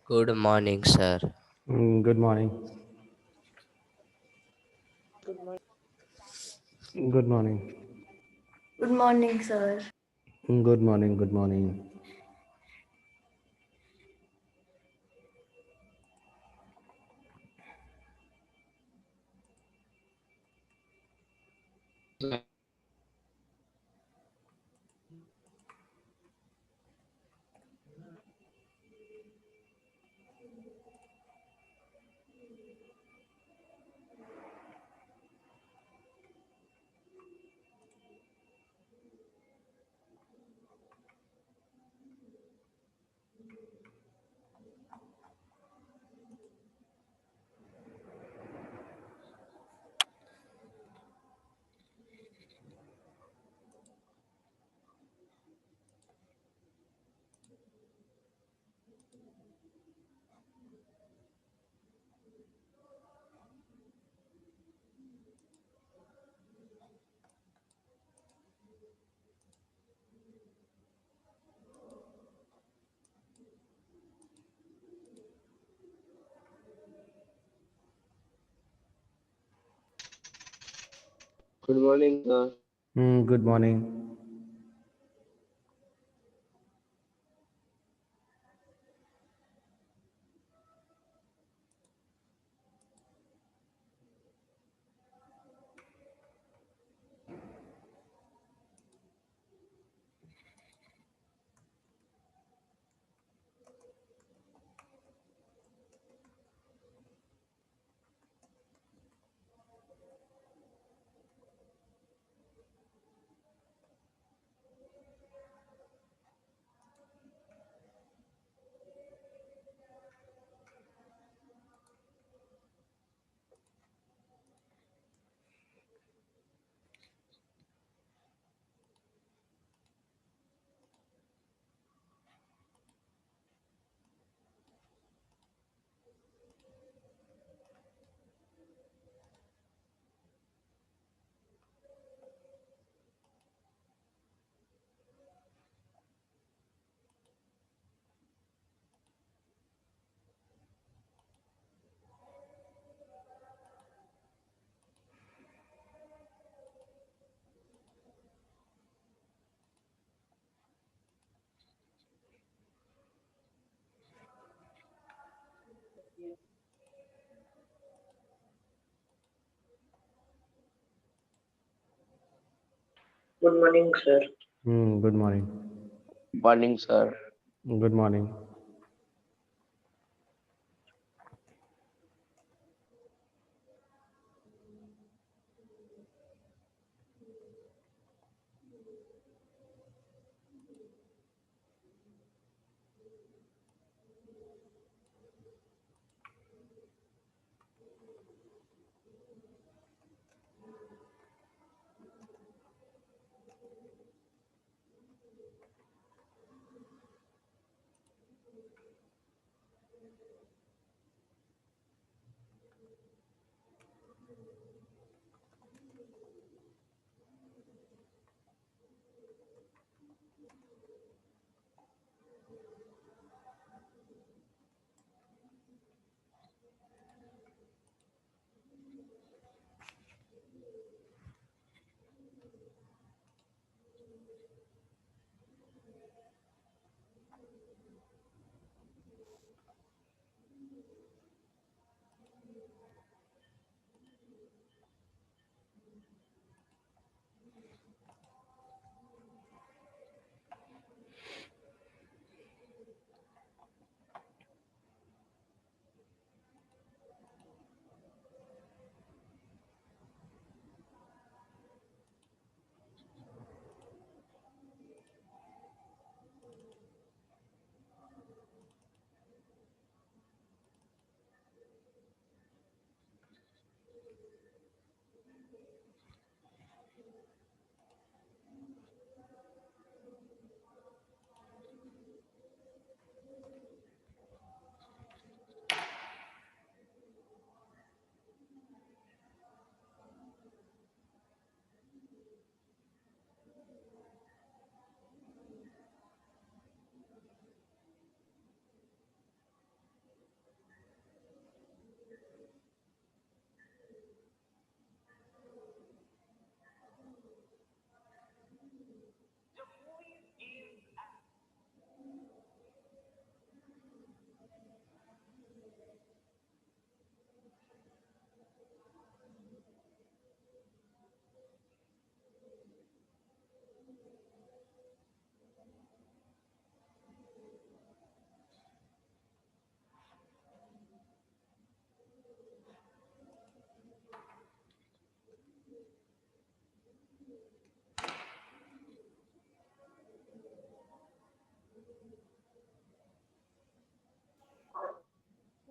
Good morning, sir. Good morning. Good morning. Good morning, sir. Good morning. Good morning. Good morning, sir. Good morning. Good morning, sir. Good morning. Morning, sir. Good morning.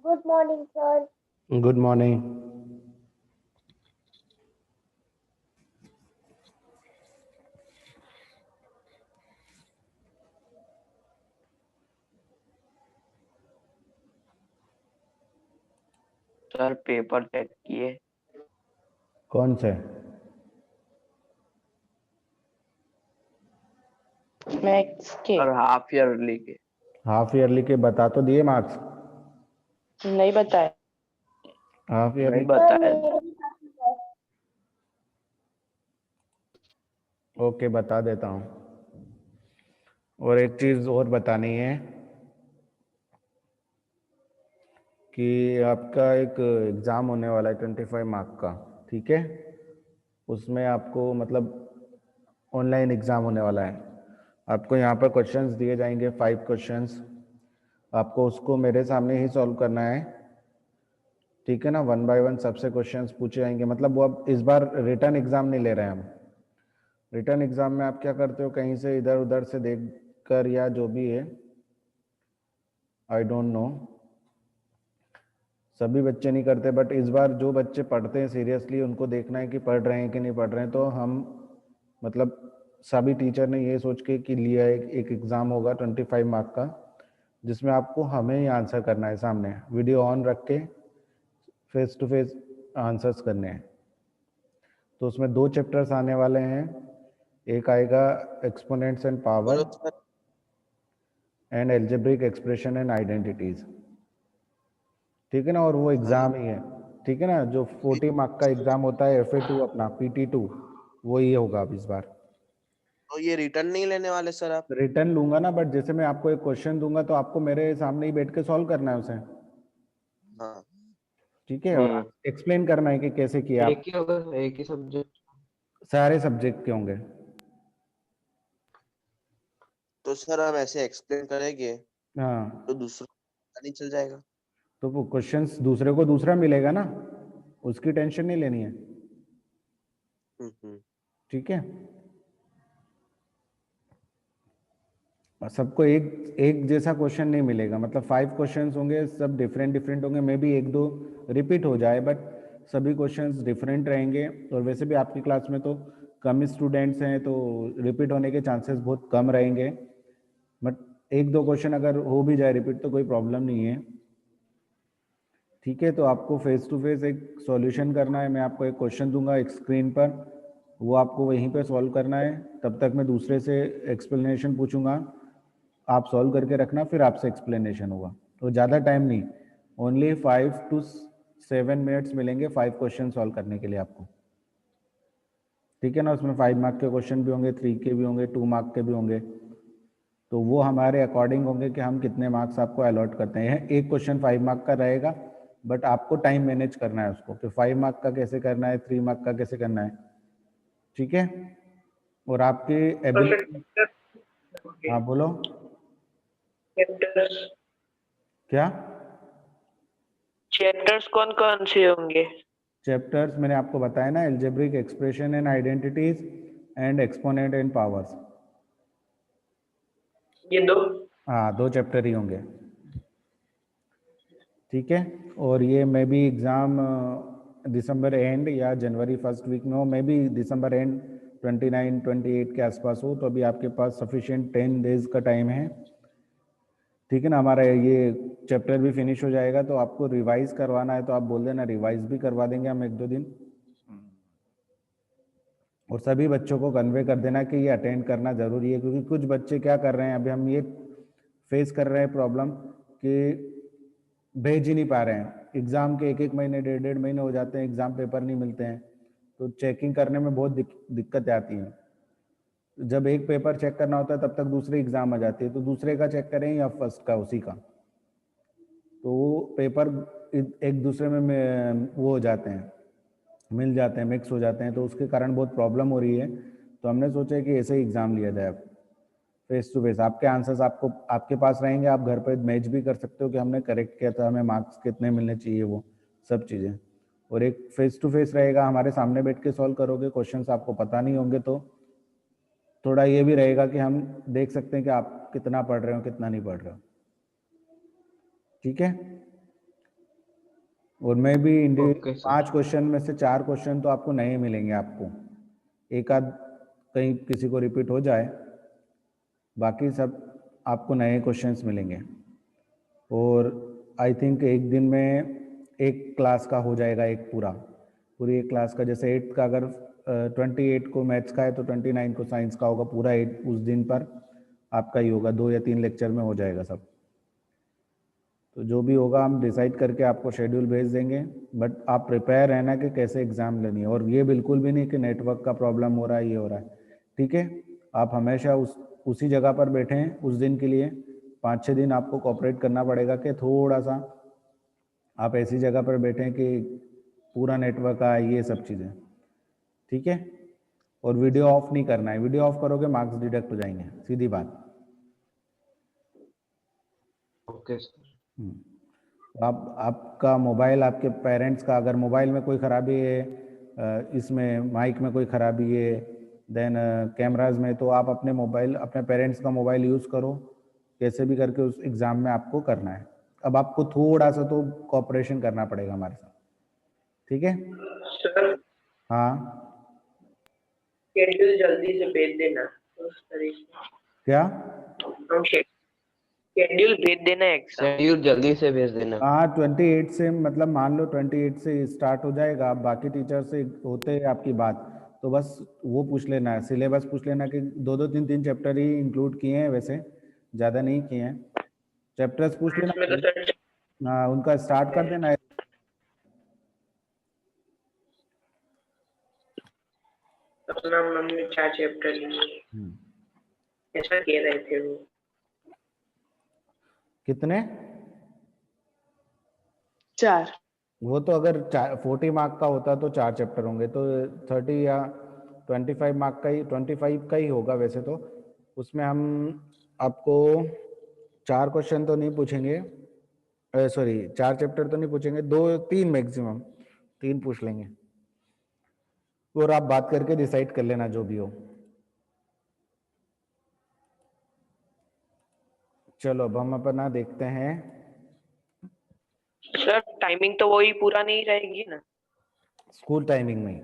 Good morning, sir. Good morning. Sir paper check किए। कौन से? Maths के और half yearly के। Half yearly के बता तो दिए मार्क्स? नहीं बताए। हाफ नहीं ईयरली बताया। ओके, बता देता हूँ। और एक चीज़ और बतानी है कि आपका एक एग्ज़ाम होने वाला है 25 मार्क का, ठीक है? उसमें आपको मतलब ऑनलाइन एग्ज़ाम होने वाला है। आपको यहाँ पर क्वेश्चंस दिए जाएंगे, 5 क्वेश्चंस। आपको उसको मेरे सामने ही सॉल्व करना है, ठीक है ना? 1 बाय 1 सबसे क्वेश्चंस पूछे जाएंगे। मतलब वो अब इस बार रिटर्न एग्ज़ाम नहीं ले रहे हैं हम। रिटर्न एग्ज़ाम में आप क्या करते हो, कहीं से इधर उधर से देख कर या जो भी है, आई डोंट नो, सभी बच्चे नहीं करते, बट इस बार जो बच्चे पढ़ते हैं सीरियसली उनको देखना है कि पढ़ रहे हैं कि नहीं पढ़ रहे हैं। तो हम मतलब सभी टीचर ने ये सोच के कि लिया एक एग्ज़ाम होगा 25 मार्क का, जिसमें आपको हमें ही आंसर करना है, सामने वीडियो ऑन रख के फेस टू फेस आंसर्स करने हैं। तो उसमें 2 चैप्टर्स आने वाले हैं। एक आएगा exponents and power and algebraic expression and identities, ठीक है ना? और वो एग्ज़ाम ही है, ठीक है ना? जो 40 मार्क का एग्ज़ाम होता है FA2 अपना PT2, वो ही होगा अब इस बार। तो ये रिटर्न नहीं लेने वाले सर आप? रिटर्न लूंगा ना, बट जैसे मैं आपको एक क्वेश्चन दूंगा तो आपको मेरे सामने ही बैठ के सॉल्व करना है उसे, हाँ। ठीक है? और एक्सप्लेन करना है कि कैसे किया आप। एक ही होगा, एक ही सब्जेक्ट। सारे सब्जेक्ट के होंगे। तो सर हम ऐसे एक्सप्लेन करेंगे हाँ, तो दूसरा पता नहीं चल जाएगा? तो वो क्वेश्चंस दूसरे को दूसरा मिलेगा ना, उसकी टेंशन नहीं लेनी है, हम्म। ठीक है? और सबको एक एक जैसा क्वेश्चन नहीं मिलेगा, मतलब 5 क्वेश्चंस होंगे, सब डिफरेंट डिफरेंट होंगे, मे बी एक दो रिपीट हो जाए, बट सभी क्वेश्चंस डिफरेंट रहेंगे। और वैसे भी आपकी क्लास में तो कम स्टूडेंट्स हैं, तो रिपीट होने के चांसेस बहुत कम रहेंगे, बट एक दो क्वेश्चन अगर हो भी जाए रिपीट तो कोई प्रॉब्लम नहीं है, ठीक है? तो आपको फेस टू फेस एक सॉल्यूशन करना है। मैं आपको एक क्वेश्चन दूंगा एक स्क्रीन पर, वो आपको वहीं पे सॉल्व करना है। तब तक मैं दूसरे से एक्सप्लेनेशन पूछूंगा, आप सॉल्व करके रखना, फिर आपसे एक्सप्लेनेशन होगा। तो ज़्यादा टाइम नहीं, ओनली 5 to 7 मिनट्स मिलेंगे 5 क्वेश्चन सॉल्व करने के लिए आपको, ठीक है ना? उसमें 5 मार्क के क्वेश्चन भी होंगे, 3 के भी होंगे, 2 मार्क के भी होंगे। तो वो हमारे अकॉर्डिंग होंगे कि हम कितने मार्क्स आपको अलॉट करते हैं। एक क्वेश्चन 5 मार्क का रहेगा, बट आपको टाइम मैनेज करना है उसको, कि 5 मार्क का कैसे करना है, 3 मार्क का कैसे करना है, ठीक है? और आपकी एबिलिटी। हाँ बोलो। चैप्टर्स क्या चैप्टर्स कौन कौन से होंगे? चैप्टर्स? मैंने आपको बताया ना, algebraic expression and identities and exponent and powers. ये दो। हाँ, 2 चैप्टर ही होंगे, ठीक है? और ये may be exam December and या जनवरी फर्स्ट वीक में हो, मे बी दिसंबर एंड 29 28 के आसपास हो। तो अभी आपके पास सफिशिएंट 10 डेज का टाइम है, ठीक है ना? हमारा ये चैप्टर भी फिनिश हो जाएगा, तो आपको रिवाइज करवाना है तो आप बोल देना, रिवाइज भी करवा देंगे हम 1-2 दिन। और सभी बच्चों को कन्वे कर देना कि ये अटेंड करना ज़रूरी है, क्योंकि कुछ बच्चे क्या कर रहे हैं, अभी हम ये फेस कर रहे हैं प्रॉब्लम कि भेज ही नहीं पा रहे हैं। एग्ज़ाम के 1-1 महीने 1.5-1.5 महीने हो जाते हैं, एग्ज़ाम पेपर नहीं मिलते हैं, तो चेकिंग करने में बहुत दिक्कत आती है। जब एक पेपर चेक करना होता है तब तक दूसरी एग्ज़ाम आ जाती है, तो दूसरे का चेक करें या फर्स्ट का, उसी का, तो वो पेपर एक दूसरे में वो हो जाते हैं, मिल जाते हैं, मिक्स हो जाते हैं, तो उसके कारण बहुत प्रॉब्लम हो रही है। तो हमने सोचा कि ऐसे ही एग्ज़ाम लिया जाए अब, फेस टू फेस। आपके आंसर्स आपको आपके पास रहेंगे, आप घर पर मैच भी कर सकते हो कि हमने करेक्ट किया था, हमें मार्क्स कितने मिलने चाहिए, वो सब चीज़ें। और एक फेस टू फेस रहेगा, हमारे सामने बैठ के सॉल्व करोगे, क्वेश्चंस आपको पता नहीं होंगे, तो थोड़ा ये भी रहेगा कि हम देख सकते हैं कि आप कितना पढ़ रहे हो, कितना नहीं पढ़ रहे हो, ठीक है? और मैं भी ओके सर। 5 क्वेश्चन में से 4 क्वेश्चन तो आपको नए मिलेंगे आपको, एक आध कहीं किसी को रिपीट हो जाए, बाकी सब आपको नए क्वेश्चंस मिलेंगे। और आई थिंक एक दिन में एक क्लास का हो जाएगा, एक पूरी एक क्लास का, जैसे 8 का अगर 28 को मैथ्स का है तो 29 को साइंस का होगा, पूरा 8 उस दिन पर आपका ही होगा, 2 या 3 लेक्चर में हो जाएगा सब। तो जो भी होगा हम डिसाइड करके आपको शेड्यूल भेज देंगे, बट आप प्रिपेयर रहना कि कैसे एग्ज़ाम लेनी है। और ये बिल्कुल भी नहीं कि नेटवर्क का प्रॉब्लम हो रहा है, ये हो रहा है, ठीक है। आप हमेशा उसी जगह पर बैठे हैं उस दिन के लिए। 5-6 दिन आपको कोऑपरेट करना पड़ेगा कि थोड़ा सा आप ऐसी जगह पर बैठें कि पूरा नेटवर्क आए, ये सब चीज़ें, ठीक है। और वीडियो ऑफ नहीं करना है, वीडियो ऑफ करोगे मार्क्स डिडक्ट हो जाएंगे, सीधी बात। Okay sir. आपका मोबाइल, आपके पेरेंट्स का अगर मोबाइल में कोई ख़राबी है, इसमें माइक में कोई ख़राबी है, देन कैमराज में, तो आप अपने मोबाइल, अपने पेरेंट्स का मोबाइल यूज़ करो, कैसे भी करके उस एग्ज़ाम में आपको करना है। अब आपको थोड़ा सा तो कोऑपरेशन करना पड़ेगा हमारे साथ, ठीक है। सर हाँ शेड्यूल जल्दी से भेज देना उस तरीके से। क्या? हम शेड्यूल भेज देना एग्जाम। शेड्यूल जल्दी से भेज देना। हाँ 28 से, मतलब मान लो 28 से स्टार्ट हो जाएगा। अब बाकी टीचर से होते हैं आपकी बात, तो बस वो पूछ लेना है, सिलेबस पूछ लेना कि 2-2 3-3 चैप्टर ही इंक्लूड किए हैं, वैसे ज़्यादा नहीं किए हैं, चैप्टर्स पूछ लेना। इसमें तो सर हाँ उनका स्टार्ट कर देना है। अपना मम्मी 4 चैप्टर लिए ऐसा कह रहे थे वो। कितने? 4। वो तो अगर 40 मार्क का होता तो 4 चैप्टर होंगे, तो 30 या 25 मार्क का ही, 25 का ही होगा वैसे तो। उसमें हम आपको 4 क्वेश्चन तो नहीं पूछेंगे, सॉरी 4 चैप्टर तो नहीं पूछेंगे, 2-3 मैक्सिमम, 3 पूछ लेंगे। और आप बात करके डिसाइड कर लेना जो भी हो। चलो अब हम अपना देखते हैं। सर टाइमिंग तो वही पूरा नहीं रहेगी ना? स्कूल टाइमिंग में।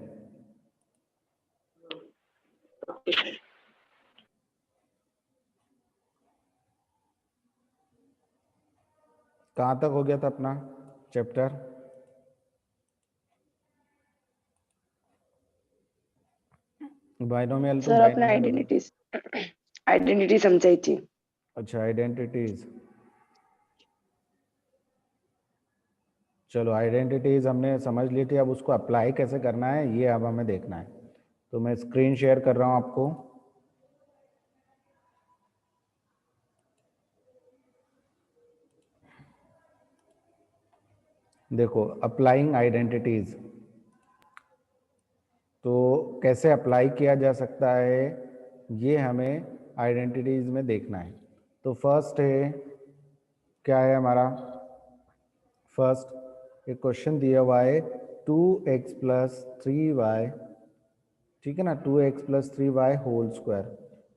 कहाँ तक हो गया था अपना चैप्टर? बाइनोमियल टू सर अपने बाइनोमियल। आइडेंटिटी समझाई थी। अच्छा आइडेंटिटीज, चलो आइडेंटिटीज हमने समझ ली थी, अब उसको अप्लाई कैसे करना है ये अब हमें देखना है। तो मैं स्क्रीन शेयर कर रहा हूँ आपको। देखो अप्लाइंग आइडेंटिटीज, तो कैसे अप्लाई किया जा सकता है ये हमें आइडेंटिटीज में देखना है। तो फर्स्ट है, क्या है हमारा फर्स्ट, एक क्वेश्चन दिया हुआ है 2x + 3y, ठीक है ना, 2x + 3y होल स्क्वायर।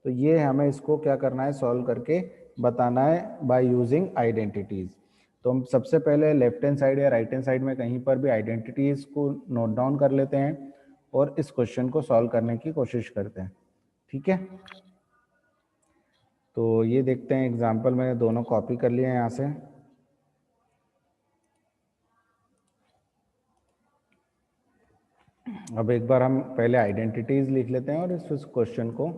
तो ये हमें इसको क्या करना है, सॉल्व करके बताना है बाय यूजिंग आइडेंटिटीज। तो हम सबसे पहले लेफ्ट हैंड साइड या राइट हैंड साइड में कहीं पर भी आइडेंटिटीज को नोट डाउन कर लेते हैं और इस क्वेश्चन को सॉल्व करने की कोशिश करते हैं, ठीक है। तो ये देखते हैं, एग्जाम्पल मैंने दोनों कॉपी कर लिए हैं यहाँ से। अब एक बार हम पहले आइडेंटिटीज लिख लेते हैं और इस क्वेश्चन को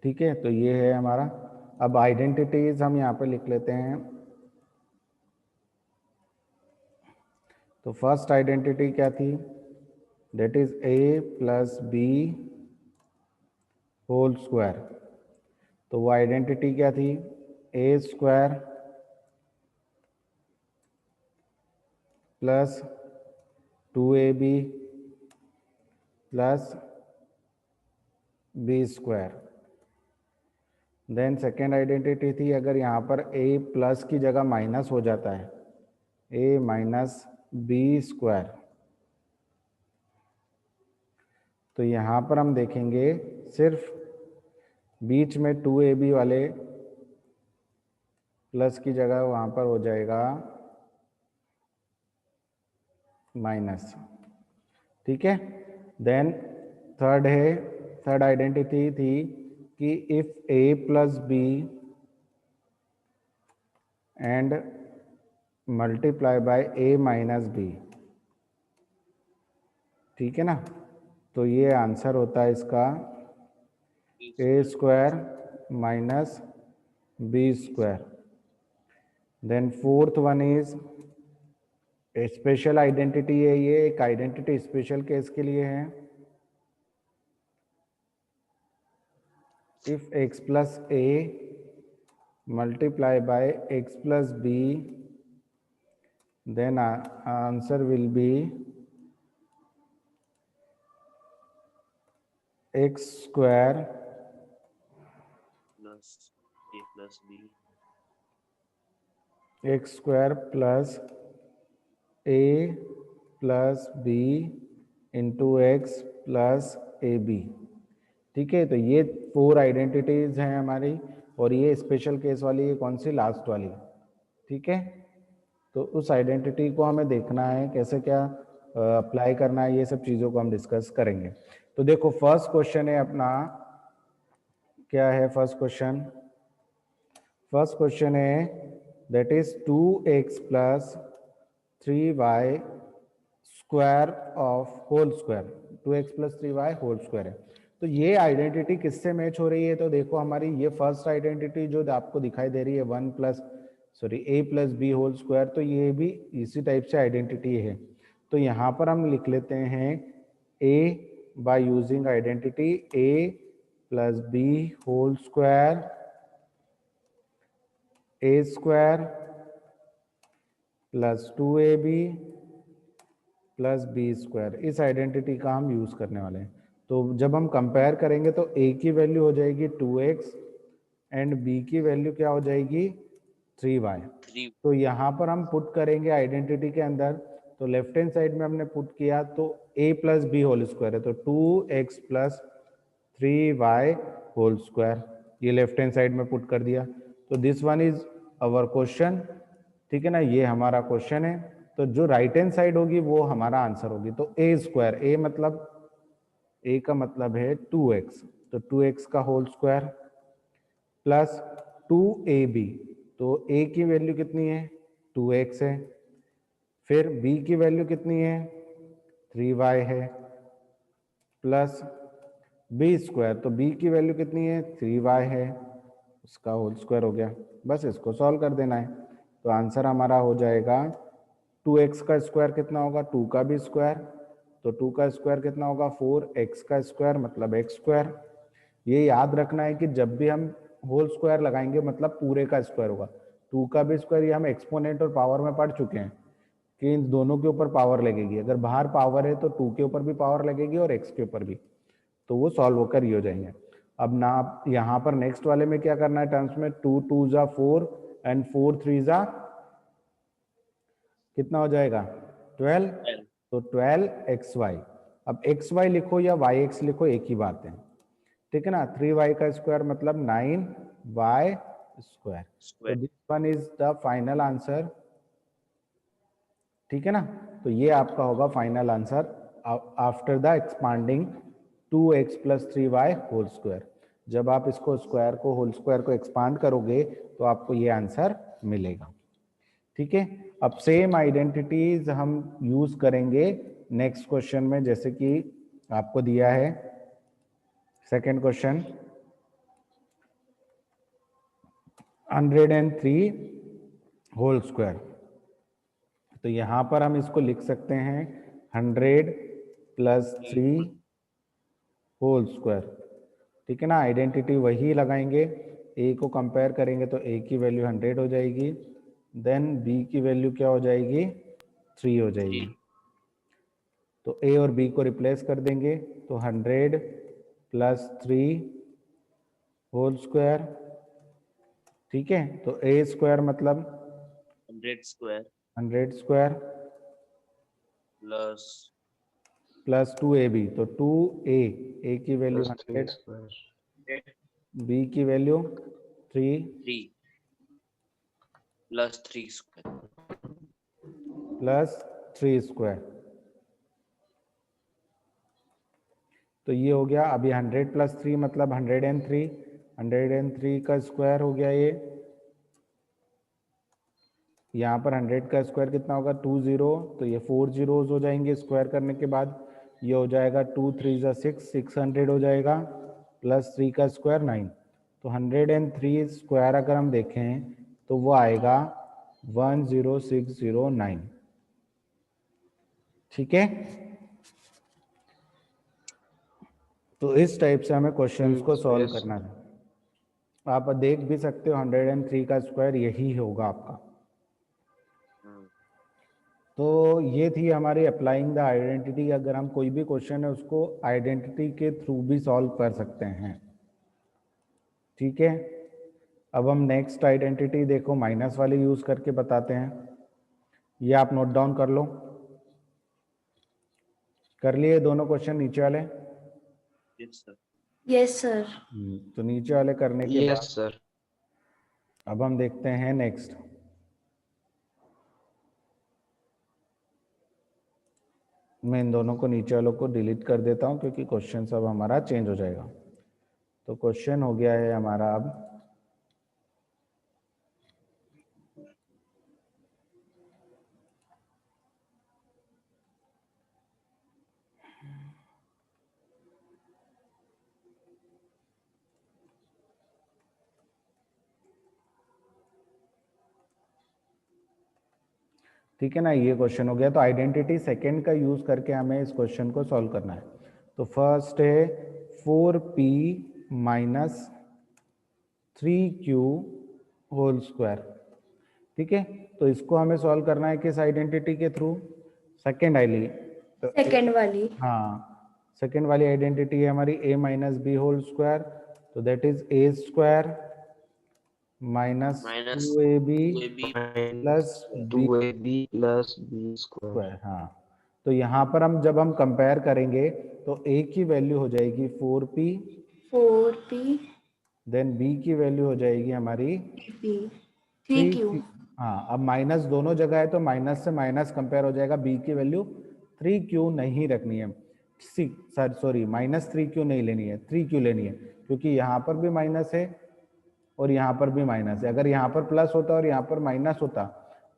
ठीक है। तो ये है हमारा, अब आइडेंटिटीज हम यहाँ पे लिख लेते हैं। तो फर्स्ट आइडेंटिटी क्या थी, that is a + b whole square. तो वो आइडेंटिटी क्या थी, a² + 2ab + b²। Then second identity थी, अगर यहाँ पर a+ की जगह माइनस हो जाता है ए माइनस बी स्क्वायर। तो यहाँ पर हम देखेंगे सिर्फ बीच में 2ab वाले प्लस की जगह वहाँ पर हो जाएगा माइनस। ठीक है, देन थर्ड आइडेंटिटी थी कि if a plus B and multiply by a minus B. ठीक है ना, तो ये आंसर होता है इसका a square minus B square. Then fourth one is special identity है, ये एक आइडेंटिटी स्पेशल केस के लिए है। If x plus a multiply by x plus b then answer will be x square plus A plus B x square plus a plus b into x plus A B. ठीक है, तो ये 4 identities हैं हमारी, और ये special case वाली ये कौन सी, लास्ट वाली। ठीक है, तो उस आइडेंटिटी को हमें देखना है कैसे क्या अप्लाई करना है, ये सब चीज़ों को हम डिस्कस करेंगे। तो देखो फर्स्ट क्वेश्चन है अपना, क्या है फर्स्ट क्वेश्चन है that is 2x plus 3y square of whole square. 2x plus 3y whole square है। तो ये आइडेंटिटी किससे मैच हो रही है, तो देखो हमारी ये फर्स्ट आइडेंटिटी जो आपको दिखाई दे रही है a plus B whole square, तो ये भी इसी टाइप से आइडेंटिटी है। तो यहाँ पर हम लिख लेते हैं a by using identity a plus B whole square a square plus 2ab प्लस बी स्क्वायर। इस आइडेंटिटी का हम यूज करने वाले हैं। तो जब हम कंपेयर करेंगे तो a की वैल्यू हो जाएगी 2x एंड b की वैल्यू क्या हो जाएगी 3y। तो यहाँ पर हम पुट करेंगे आइडेंटिटी के अंदर, तो लेफ्ट हैंड साइड में हमने पुट किया तो a plus B whole square है, तो 2x plus 3y whole square, ये लेफ्ट हैंड साइड में पुट कर दिया। तो this one is our question. ठीक है ना, ये हमारा क्वेश्चन है। तो जो राइट हैंड साइड होगी वो हमारा आंसर होगी। तो a स्क्वायर, a मतलब a का मतलब है 2x, तो 2x का होल स्क्वायर प्लस 2ab, तो a की वैल्यू कितनी है 2x है, फिर b की वैल्यू कितनी है 3y है, प्लस b स्क्वायर, तो b की वैल्यू कितनी है 3y है, उसका होल स्क्वायर हो गया। बस इसको सॉल्व कर देना है। तो आंसर हमारा हो जाएगा 2x का स्क्वायर कितना होगा 2 का भी स्क्वायर, तो 2 का स्क्वायर कितना होगा 4x का स्क्वायर मतलब x स्क्वायर। ये याद रखना है कि जब भी हम होल स्क्वायर लगाएंगे मतलब पूरे का स्क्वायर होगा। 2 का भी स्क्वायर, ये हम एक्सपोनेंट और पावर में पढ़ चुके हैं कि इन दोनों के ऊपर पावर लगेगी। अगर बाहर पावर है तो 2 के ऊपर भी पावर लगेगी और x के ऊपर भी, तो वो सॉल्व होकर ये हो जाएंगे। अब ना यहाँ पर नेक्स्ट वाले में क्या करना है टर्म्स में, 2 2 जा 4 एंड 4 3 जा कितना हो जाएगा 12, तो 12xy। अब xy लिखो या yx लिखो एक ही बात है। ठीक है ना, 3y का स्क्वायर मतलब 9y स्क्वायर। तो this one is the final answer. ठीक है ना, तो ये आपका होगा final answer after the expanding 2x plus 3y whole square. जब आप इसको स्क्वायर को होल स्क्वायर को एक्सपांड करोगे तो आपको ये आंसर मिलेगा। ठीक है, अब सेम आइडेंटिटीज हम यूज करेंगे नेक्स्ट क्वेश्चन में, जैसे कि आपको दिया है सेकंड क्वेश्चन 103 होल स्क्वायर। तो यहां पर हम इसको लिख सकते हैं 100 प्लस 3 होल स्क्वायर। ठीक है ना, आइडेंटिटी वही लगाएंगे, a को कंपेयर करेंगे तो a की वैल्यू 100 हो जाएगी, देन b की वैल्यू क्या हो जाएगी 3 हो जाएगी। तो a और b को रिप्लेस कर देंगे तो 100 प्लस 3 होल स्क्वायर। ठीक है, तो a स्क्वायर मतलब 100 square 100 square plus plus 2ab, तो 2a, a की वैल्यू plus 3 100, square b की value 3 3 plus 3 square plus 3 square. तो ये हो गया। अभी 100 प्लस 3 मतलब 103, 103 का स्क्वायर हो गया ये। यहाँ पर 100 का स्क्वायर कितना होगा 20, तो ये 4 जीरोज हो जाएंगे स्क्वायर करने के बाद। ये हो जाएगा 2 3 जा 6, 600 हो जाएगा, प्लस 3 का स्क्वायर 9। तो 103 स्क्वायर अगर हम देखें तो वो आएगा 10609। ठीक है, तो इस टाइप से हमें क्वेश्चंस को सॉल्व yes, करना है। आप देख भी सकते हो 103 का स्क्वायर यही होगा आपका। तो ये थी हमारी अप्लाइंग द आइडेंटिटी। अगर हम कोई भी क्वेश्चन है उसको आइडेंटिटी के थ्रू भी सॉल्व कर सकते हैं। ठीक है, अब हम नेक्स्ट आइडेंटिटी देखो माइनस वाली यूज करके बताते हैं। ये आप नोट डाउन कर लो। कर लिए दोनों क्वेश्चन नीचे वाले? yes sir Yes, sir. तो नीचे वाले करने के बाद yes sir, अब हम देखते हैं नेक्स्ट। मैं इन दोनों को नीचे वालों को डिलीट कर देता हूं क्योंकि क्वेश्चन अब हमारा चेंज हो जाएगा। तो क्वेश्चन हो गया है हमारा अब ठीक है ना, ये क्वेश्चन हो गया। तो आइडेंटिटी सेकंड का यूज करके हमें इस क्वेश्चन को सॉल्व करना है। तो फर्स्ट है 4p minus 3q whole square. ठीक है, तो इसको हमें सॉल्व करना है किस आइडेंटिटी के थ्रू? सेकंड आइली। तो Second वाली. हाँ, सेकंड वाली आइडेंटिटी है हमारी a minus b whole square. तो that is a square minus minus 2ab 2ab plus b 2ab plus b square square. हाँ, तो यहाँ पर हम जब हम कंपेयर करेंगे तो a की वैल्यू हो जाएगी 4p, 4p, देन b की वैल्यू हो जाएगी हमारी 3p, 3q. हाँ, अब माइनस दोनों जगह है तो माइनस से माइनस कंपेयर हो जाएगा। b की वैल्यू 3q नहीं रखनी है, सॉरी माइनस 3q नहीं लेनी है, 3q लेनी है, क्योंकि यहाँ पर भी माइनस है और यहाँ पर भी माइनस है। अगर यहाँ पर प्लस होता और यहाँ पर माइनस होता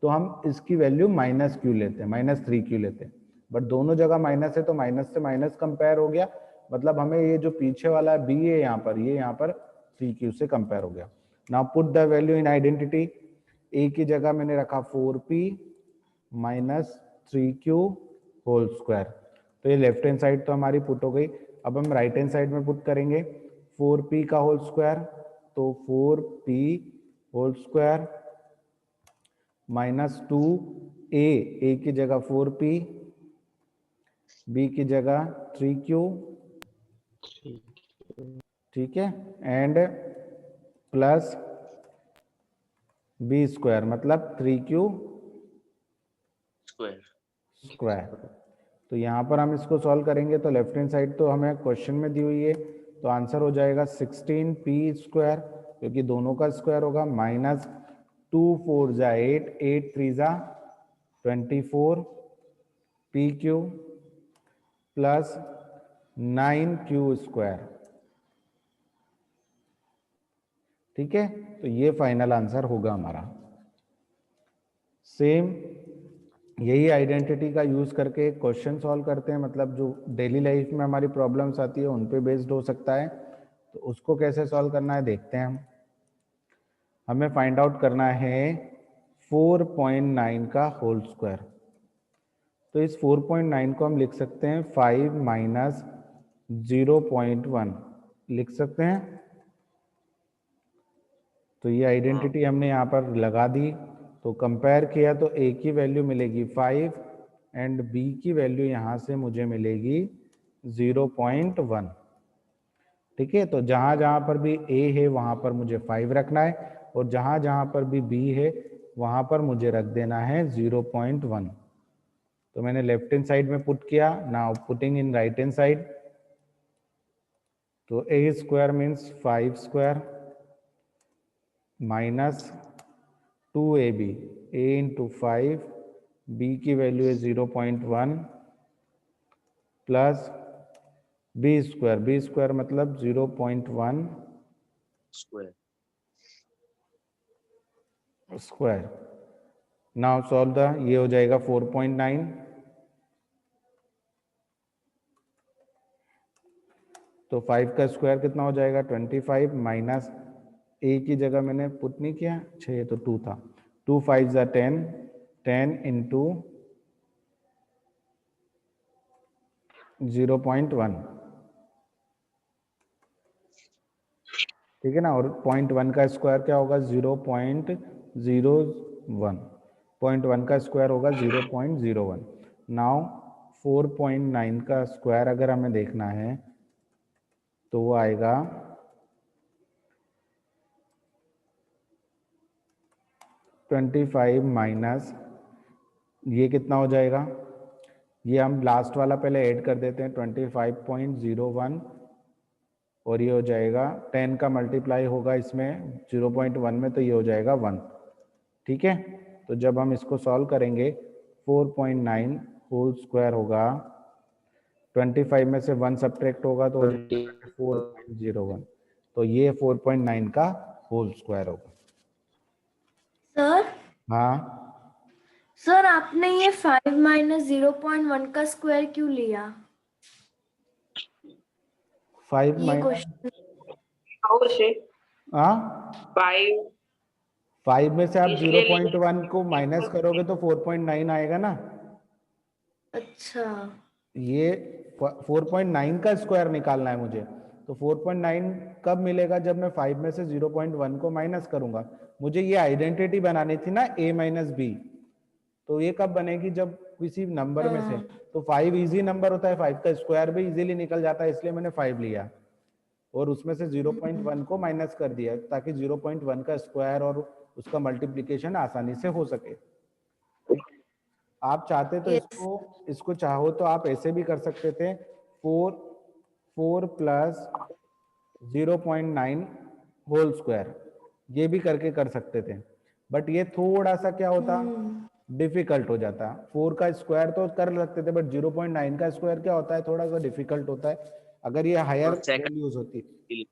तो हम इसकी वैल्यू माइनस क्यू लेते हैं, माइनस 3q लेते हैं। बट दोनों जगह माइनस है तो माइनस से माइनस कंपेयर हो गया, मतलब हमें ये जो पीछे वाला b है यहाँ पर, ये यहाँ पर 3q से कंपेयर हो गया। Now put the value in identity. a की जगह मैंने रखा 4p minus 3q whole square. तो ये लेफ्ट हैंड साइड तो हमारी पुट हो गई। अब हम राइट हैंड साइड में पुट करेंगे 4p का होल स्क्वायर, तो 4p whole square minus 2a, a की जगह 4p, b की जगह 3q, ठीक है, एंड प्लस b स्क्वायर मतलब 3q square स्क्वायर। तो यहाँ पर हम इसको सॉल्व करेंगे तो लेफ्ट हैंड साइड तो हमें क्वेश्चन में दी हुई है, तो आंसर हो जाएगा 16p स्क्वायर, क्योंकि दोनों का स्क्वायर होगा, माइनस 2 4 जा 8, 8 3 जा 24 pq प्लस 9q स्क्वायर। ठीक है, तो ये फाइनल आंसर होगा हमारा। सेम यही आइडेंटिटी का यूज करके क्वेश्चन सॉल्व करते हैं, मतलब जो डेली लाइफ में हमारी प्रॉब्लम्स आती है उन पे बेस्ड हो सकता है। तो उसको कैसे सॉल्व करना है देखते हैं हम। हमें फाइंड आउट करना है 4.9 का होल स्क्वायर। तो इस 4.9 को हम लिख सकते हैं 5 माइनस 0.1 लिख सकते हैं। तो ये आइडेंटिटी हमने यहाँ पर लगा दी, तो कंपेयर किया तो a की वैल्यू मिलेगी 5 एंड b की वैल्यू यहाँ से मुझे मिलेगी 0.1। ठीक है, तो जहाँ जहाँ पर भी a है वहाँ पर मुझे 5 रखना है, और जहाँ जहाँ पर भी b है वहां पर मुझे रख देना है 0.1। तो मैंने लेफ्ट हैंड साइड में पुट किया, now putting in right hand side. तो a square means 5 square minus 2ab, a into 5, b की वैल्यू है 0.1 प्लस b स्क्वायर मतलब 0.1 Square. Square. Now solve the, ये हो जाएगा 4.9। तो 5 का स्क्वायर कितना हो जाएगा 25 माइनस a की जगह मैंने पुट नहीं किया 6 तो 2 था, 2 5 जा 10, 10 इंटू 0.1, ठीक है ना। और 0.1 का स्क्वायर क्या होगा 0.01, 0.1 का स्क्वायर होगा 0.01। नाउ 4.9 का स्क्वायर अगर हमें देखना है तो वो आएगा 25 माइनस ये कितना हो जाएगा, ये हम लास्ट वाला पहले ऐड कर देते हैं 25.01 और ये हो जाएगा 10 का मल्टीप्लाई होगा इसमें 0.1 में तो ये हो जाएगा 1, ठीक है। तो जब हम इसको सॉल्व करेंगे 4.9 होल स्क्वायर होगा, 25 में से 1 सब्ट्रैक्ट होगा तो हो जाएगा 4.01, तो ये 4.9 का होल स्क्वायर होगा। सर हाँ सर आपने ये 5 माइनस 0.1 का स्क्वायर क्यों लिया? 5 ये माइनस क्वेश्चन और से हाँ 5 5 में से आप इसलिए 0.1 को माइनस करोगे तो 4.9 आएगा ना। अच्छा ये 4.9 का स्क्वायर निकालना है मुझे, तो 4.9 कब मिलेगा जब मैं 5 में से 0.1 को माइनस करूंगा। मुझे ये आइडेंटिटी बनानी थी ना a माइनस बी, तो ये कब बनेगी जब किसी नंबर में से, तो 5 इजी नंबर होता है, 5 का स्क्वायर भी इजीली निकल जाता है, इसलिए मैंने 5 लिया और उसमें से 0.1 को माइनस कर दिया ताकि 0.1 का स्क्वायर और उसका मल्टीप्लिकेशन आसानी से हो सके। आप चाहते तो यस इसको चाहो तो आप ऐसे भी कर सकते थे, 4 प्लस 0.9 होल स्क्वायर, ये भी करके कर सकते थे, बट ये थोड़ा सा क्या होता डिफिकल्ट हो जाता। 4 का स्क्वायर तो कर सकते थे बट 0.9 का स्क्वायर क्या होता है थोड़ा सा डिफिकल्ट होता है। अगर ये हायर और second वैल्यूज होती will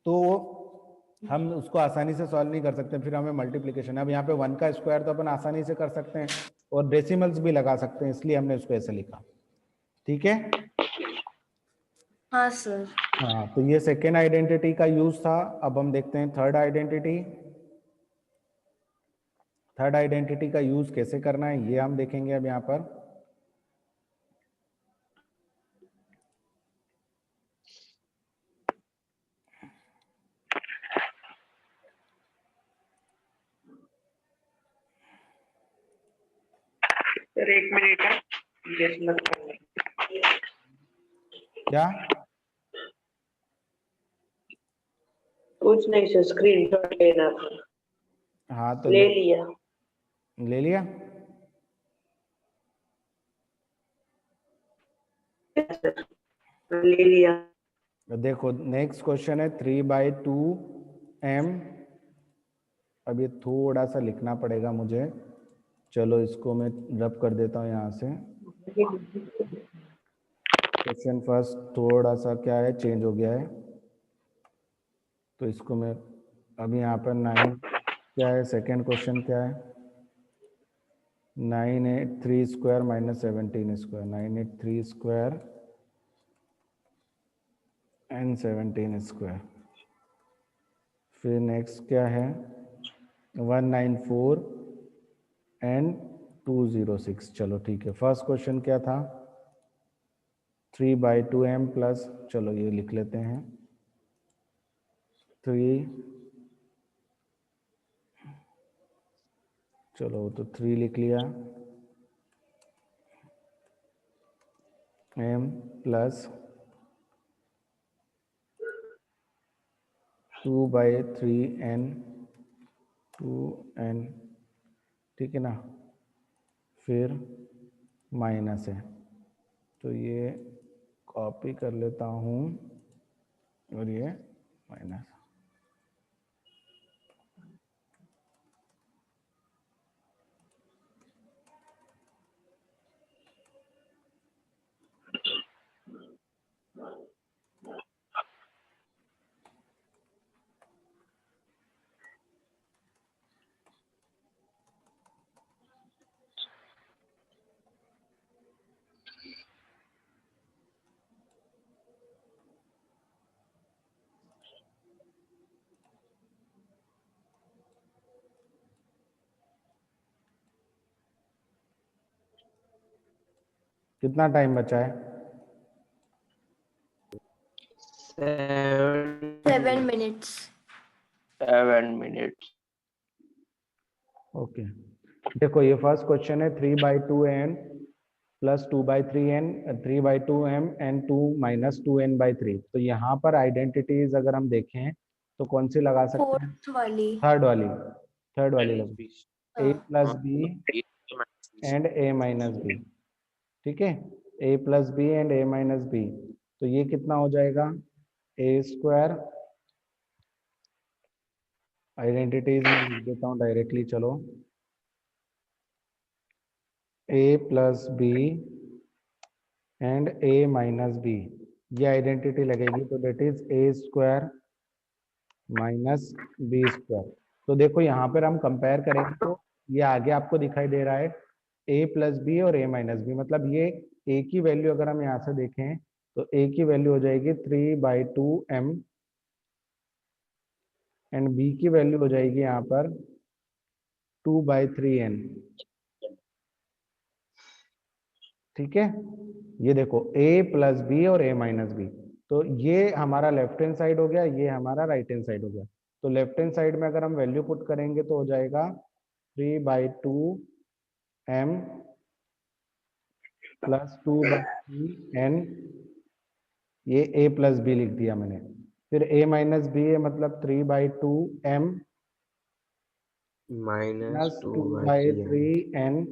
तो हम उसको आसानी से सॉल्व नहीं कर सकते, फिर हमें मल्टीप्लिकेशन। अब यहाँ पे 1 का स्क्वायर तो अपन आसानी से कर सकते हैं और डेसिमल्स भी लगा सकते हैं, इसलिए हमने उसको ऐसे लिखा, ठीक है। हाँ सर हाँ तो ये सेकेंड आइडेंटिटी का यूज था। अब हम देखते हैं थर्ड आइडेंटिटी। थर्ड आइडेंटिटी का यूज कैसे करना है ये हम देखेंगे अब यहाँ पर। सर 1 मिनट है, गेस मत करना। क्या कुछ नहीं सर, स्क्रीनशॉट लेना था। हाँ तो ले लिया। ले लिया। सर ले लिया। देखो नेक्स्ट क्वेश्चन है 3/2m। अब ये थोड़ा सा लिखना पड़ेगा मुझे, चलो इसको मैं रब कर देता हूँ यहाँ से। क्वेश्चन फर्स्ट थोड़ा सा क्या है चेंज हो गया है, तो इसको मैं अभी यहाँ पर 9 क्या है, सेकेंड क्वेश्चन क्या है 983 square minus 17 square, 983 square and 17 square. फिर नेक्स्ट क्या है 194 एंड 206। चलो ठीक है, फर्स्ट क्वेश्चन क्या था 3/2m प्लस, चलो ये लिख लेते हैं 3, चलो तो 3 लिख लिया m प्लस 2/3n 2n ठीक है ना, फिर माइनस है, तो ये कॉपी कर लेता हूँ और ये माइनस। कितना टाइम बचा है? 7 minutes. 7 minutes. ओके, देखो ये फर्स्ट क्वेश्चन है 3/2n plus 2/3n 3/2m and 2 minus 2n/3। तो यहाँ पर आइडेंटिटीज अगर हम देखें तो कौन सी लगा सकते हैं? फोर्थ वाली। थर्ड वाली लगा, a plus B and a minus B. ठीक है, a plus B and a minus B, तो ये कितना हो जाएगा? a स्क्वायर, आइडेंटिटीज में लिख देता हूँ डायरेक्टली, चलो, a plus B and a minus B, ये आइडेंटिटी लगेगी, तो that is a square minus B square. तो देखो यहाँ पर हम कंपेयर करेंगे तो ये आगे आपको दिखाई दे रहा है a प्लस बी और a माइनस बी, मतलब ये a की वैल्यू अगर हम यहाँ से देखें तो a की वैल्यू हो जाएगी 3/2m एंड b की वैल्यू हो जाएगी यहाँ पर 2/3n। ठीक है, ये देखो a प्लस बी और a माइनस बी, तो ये हमारा लेफ्ट हैंड साइड हो गया, ये हमारा राइट हैंड साइड हो गया। तो लेफ्ट हैंड साइड में अगर हम वैल्यू पुट करेंगे तो हो जाएगा 3/2m प्लस 2/3n, ये a प्लस बी लिख दिया मैंने। फिर a माइनस बी है, मतलब 3/2m Minus plus 2/3n. 2/3n,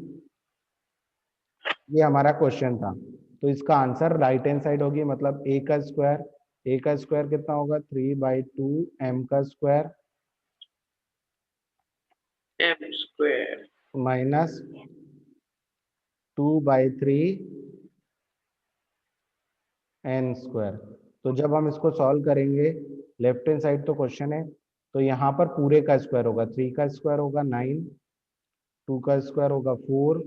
ये हमारा क्वेश्चन था। तो इसका आंसर राइट हैंड साइड होगी, मतलब a का स्क्वायर कितना होगा? 3/2m का square m square minus 2/3n square. तो जब हम इसको सॉल्व करेंगे, लेफ्ट हैंड साइड तो क्वेश्चन है, तो यहाँ पर पूरे का स्क्वायर होगा, 3 का स्क्वायर होगा 9, 2 का स्क्वायर होगा 4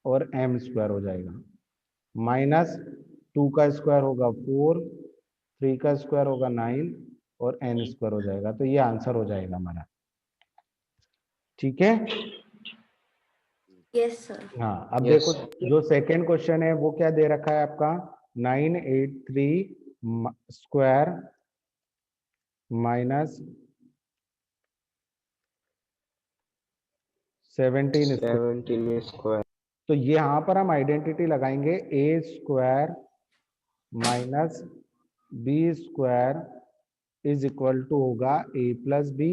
और m स्क्वायर हो जाएगा, माइनस 2 का स्क्वायर होगा 4, 3 का स्क्वायर होगा 9 और n स्क्वायर हो जाएगा। तो ये आंसर हो जाएगा हमारा। ठीक है, यस सर। हाँ, अब Yes. देखो जो सेकंड क्वेश्चन है वो क्या दे रखा है आपका? 983 स्क्वायर माइनस 17 स्क्वायर। 17 square. तो यहाँ पर हम आइडेंटिटी लगाएंगे a square minus B square is equal to होगा a plus B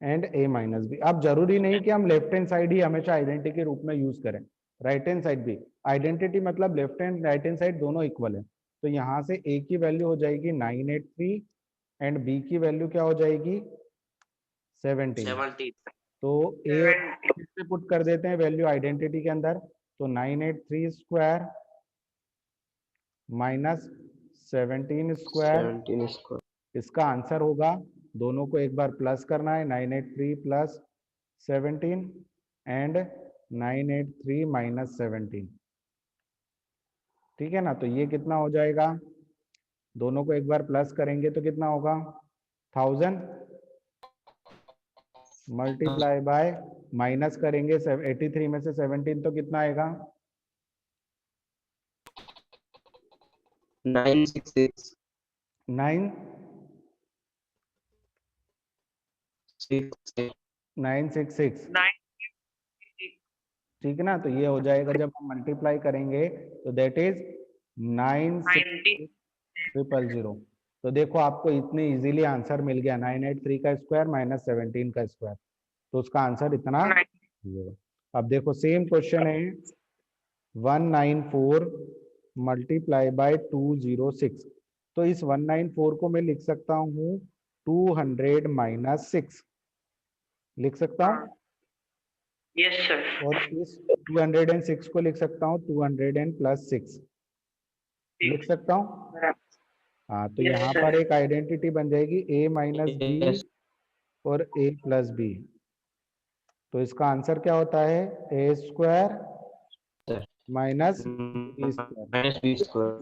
and a minus B. अब जरूरी नहीं कि हम लेफ्ट हैंड साइड ही हमेशा आइडेंटिटी के रूप में यूज करें, राइट हैंड साइड भी आइडेंटिटी, मतलब left hand right hand side दोनों इक्वल है। तो यहाँ से a की वैल्यू हो जाएगी 983 एंड b की वैल्यू क्या हो जाएगी? 17। तो a से पुट कर देते हैं वैल्यू आइडेंटिटी के अंदर, तो 983 स्क्वायर माइनस 17 स्क्वायर, 17 square. इसका आंसर होगा, दोनों को एक बार प्लस करना है, 983 प्लस 17 एंड 983 माइनस 17। ठीक है ना, तो ये कितना हो जाएगा? दोनों को एक बार प्लस करेंगे तो कितना होगा? 1000 मल्टीप्लाई बाय, माइनस करेंगे 83 में से 17 तो कितना आएगा? 966. 9 Six. 966। ठीक है ना, तो ये हो जाएगा जब हम मल्टीप्लाई करेंगे तो दैट इज 96000। तो देखो आपको इतने इजीली आंसर मिल गया, 983 का स्क्वायर माइनस 17 का स्क्वायर। तो उसका आंसर इतना होगा। अब देखो सेम क्वेश्चन है 194 मल्टीप्लाई बाय 206। तो इस 194 को मैं लिख सकता हूँ 200 माइनस 6 लिख सकता हूँ, यस सर। और इस 206 को लिख सकता हूँ 200 एंड प्लस 6 लिख सकता हूँ। हाँ, तो Yes, यहाँ sir. पर एक आइडेंटिटी बन जाएगी a माइनस बी Yes. और a प्लस बी। तो इसका आंसर क्या होता है a square Sir. Minus B square. Minus B square.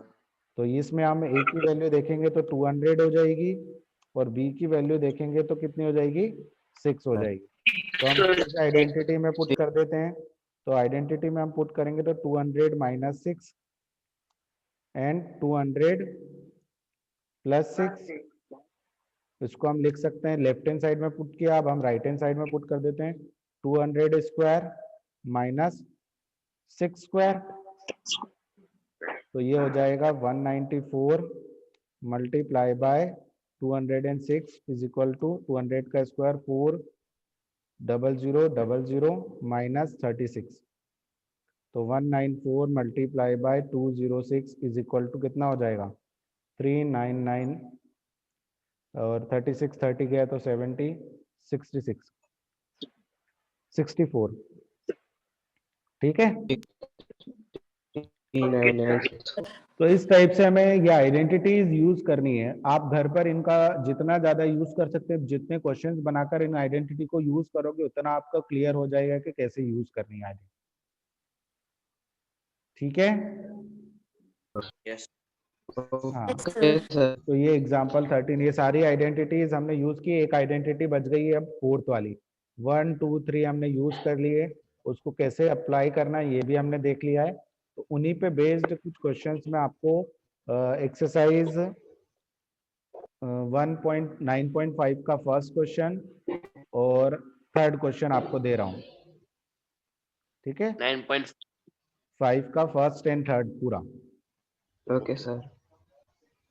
तो इसमें हम a की वैल्यू देखेंगे तो 200 हो जाएगी और b की वैल्यू देखेंगे तो कितनी हो जाएगी 6 हो जाएगी। तो हम इस आइडेंटिटी में पुट कर देते हैं। तो आइडेंटिटी में हम पुट करेंगे तो 200 माइनस 6 एंड 200 प्लस 6, इसको हम लिख सकते हैं लेफ्ट हैंड साइड में पुट किया। अब हम राइट हैंड साइड में पुट कर देते हैं 200 स्क्वायर माइनस 6 स्क्वायर। तो ये हो जाएगा 194 multiply by 206 is equal to 200 का स्क्वायर 40000 माइनस 36। तो 194 multiply by 206 is equal to कितना हो जाएगा 399 और 36 30 गया तो 70 66 64। ठीक है, तो इस टाइप से हमें ये आइडेंटिटीज यूज करनी है। आप घर पर इनका जितना ज्यादा यूज कर सकते हैं, जितने क्वेश्चंस बनाकर इन आइडेंटिटी को यूज करोगे उतना आपका क्लियर हो जाएगा कि कैसे यूज करनी है आइडेंटिटी। ठीक है, Yes. हाँ। Okay, sir. तो ये एग्जांपल 13, ये सारी आइडेंटिटीज हमने यूज की। एक आइडेंटिटी बच गई है अब फोर्थ वाली। 1 2 3 हमने यूज कर लिए, उसको कैसे अप्लाई करना है ये भी हमने देख लिया है। तो उन्हीं पे बेस्ड कुछ क्वेश्चंस में आपको एक्सरसाइज 1.9.5 का फर्स्ट क्वेश्चन और थर्ड क्वेश्चन आपको दे रहा हूँ। ठीक है, 9.5. 5 का फर्स्ट एंड थर्ड पूरा। Okay, sir.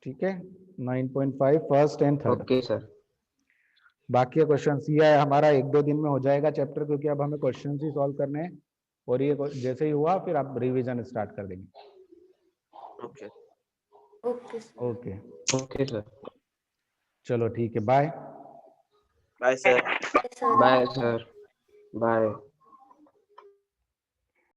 ठीक है, 9.5 first and third. Okay, sir. बाकी क्वेश्चन ये हमारा 1-2 दिन में हो जाएगा चैप्टर, क्योंकि अब हमें क्वेश्चन ही सॉल्व करने हैं। और ये जैसे ही हुआ फिर आप रिवीजन स्टार्ट कर देंगे। Okay. Okay sir. Okay, Okay, sir. चलो ठीक है, bye. Bye, sir. Sir. Bye, sir. Bye.